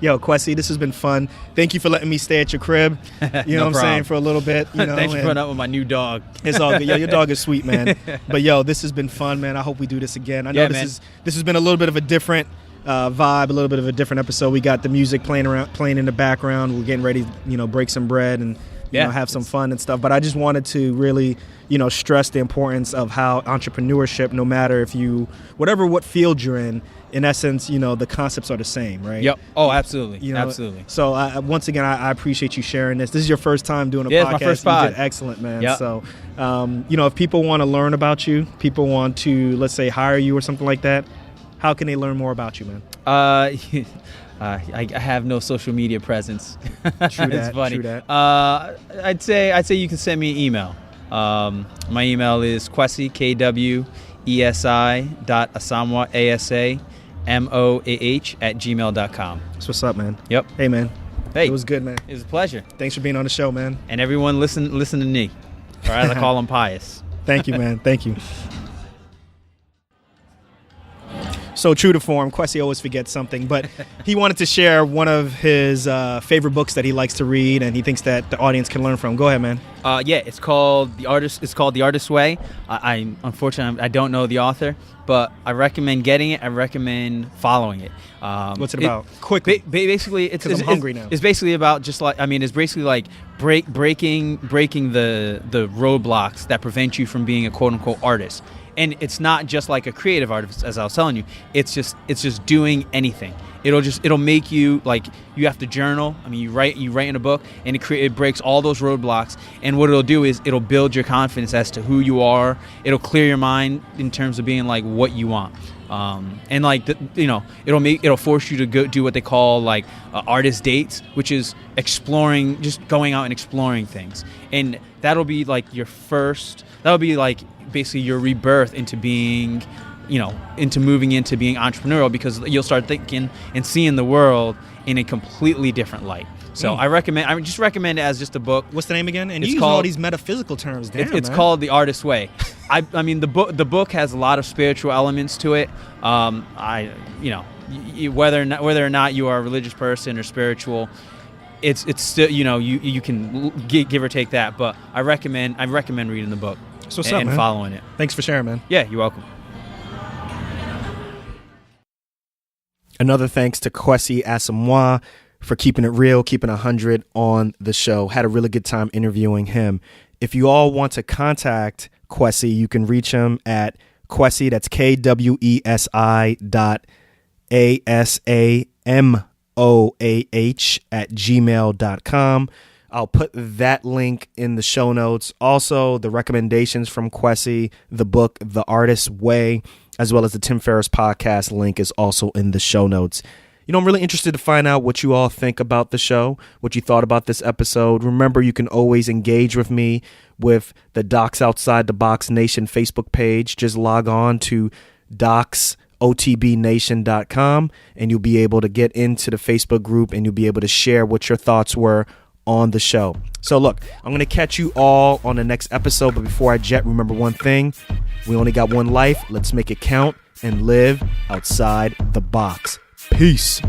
A: Yo, Kwesi, this has been fun. Thank you for letting me stay at your crib. You know what I'm saying, for a little bit.
C: Thanks for putting up with my new dog.
A: It's all good. Yo, your dog is sweet, man. But yo, this has been fun, man. I hope we do this again. I know this has been a little bit of a different vibe, a little bit of a different episode. We got the music playing in the background. We're getting ready, break some bread and have some fun and stuff. But I just wanted to really, stress the importance of how entrepreneurship, no matter what field you're in essence, the concepts are the same, right?
C: Yep. Oh, absolutely. Absolutely.
A: So once again, I appreciate you sharing this. This is your first time doing a podcast.
C: Yeah, it's my first pod.
A: You did excellent, man.
C: Yep.
A: So, if people want to learn about you, people want to, let's say, hire you or something like that, how can they learn more about you, man?
C: I have no social media presence.
A: True that.
C: It's funny.
A: True that.
C: I'd say you can send me an email. My email is Kwesi, KWESI.Asamoah, ASAMOAH @gmail.com.
A: That's what's up, man.
C: Yep.
A: Hey, man.
C: Hey.
A: It was good, man.
C: It was a pleasure.
A: Thanks for being on the show, man.
C: And everyone listen to me. Or as I call him, Pius.
A: Thank you, man. Thank you. So true to form, Kwesi always forgets something, but he wanted to share one of his favorite books that he likes to read, and he thinks that the audience can learn from. Go ahead, man.
C: It's called The Artist's Way. Unfortunately, I don't know the author, but I recommend getting it. I recommend following it.
A: What's it about? Quickly.
C: Basically,
A: because I'm hungry now.
C: It's basically about it's basically like breaking the roadblocks that prevent you from being a quote unquote artist. And it's not just like a creative artist, as I was telling you. It's just doing anything. It'll make you, like, you have to journal. You write in a book, and it breaks all those roadblocks. And what it'll do is it'll build your confidence as to who you are. It'll clear your mind in terms of being like what you want. And like it'll force you to go do what they call like artist dates, which is exploring, just going out and exploring things. And that'll be like that'll be like basically your rebirth into being, into moving into being entrepreneurial, because you'll start thinking and seeing the world in a completely different light. So I just recommend it as just a book.
A: What's the name again? And you use all these metaphysical terms. Damn,
C: it's called The Artist's Way. The book has a lot of spiritual elements to it. Whether or not you are a religious person or spiritual, it's still, you can give or take that. But I recommend reading the book and following it.
A: Thanks for sharing, man.
C: Yeah, you're welcome.
A: Another thanks to Kwesi Asamoah for keeping it real, keeping 100 on the show. Had a really good time interviewing him. If you all want to contact Kwesi, you can reach him at Kwesi, that's KWESI.ASAMOAH @gmail.com. I'll put that link in the show notes. Also, the recommendations from Kwesi, the book, The Artist's Way, as well as the Tim Ferriss podcast link is also in the show notes. I'm really interested to find out what you all think about the show, what you thought about this episode. Remember, you can always engage with me with the Docs Outside the Box Nation Facebook page. Just log on to DOTB048.mp3 and you'll be able to get into the Facebook group and you'll be able to share what your thoughts were on the show. So look, I'm going to catch you all on the next episode. But before I jet, remember one thing. We only got one life. Let's make it count and live outside the box. Peace.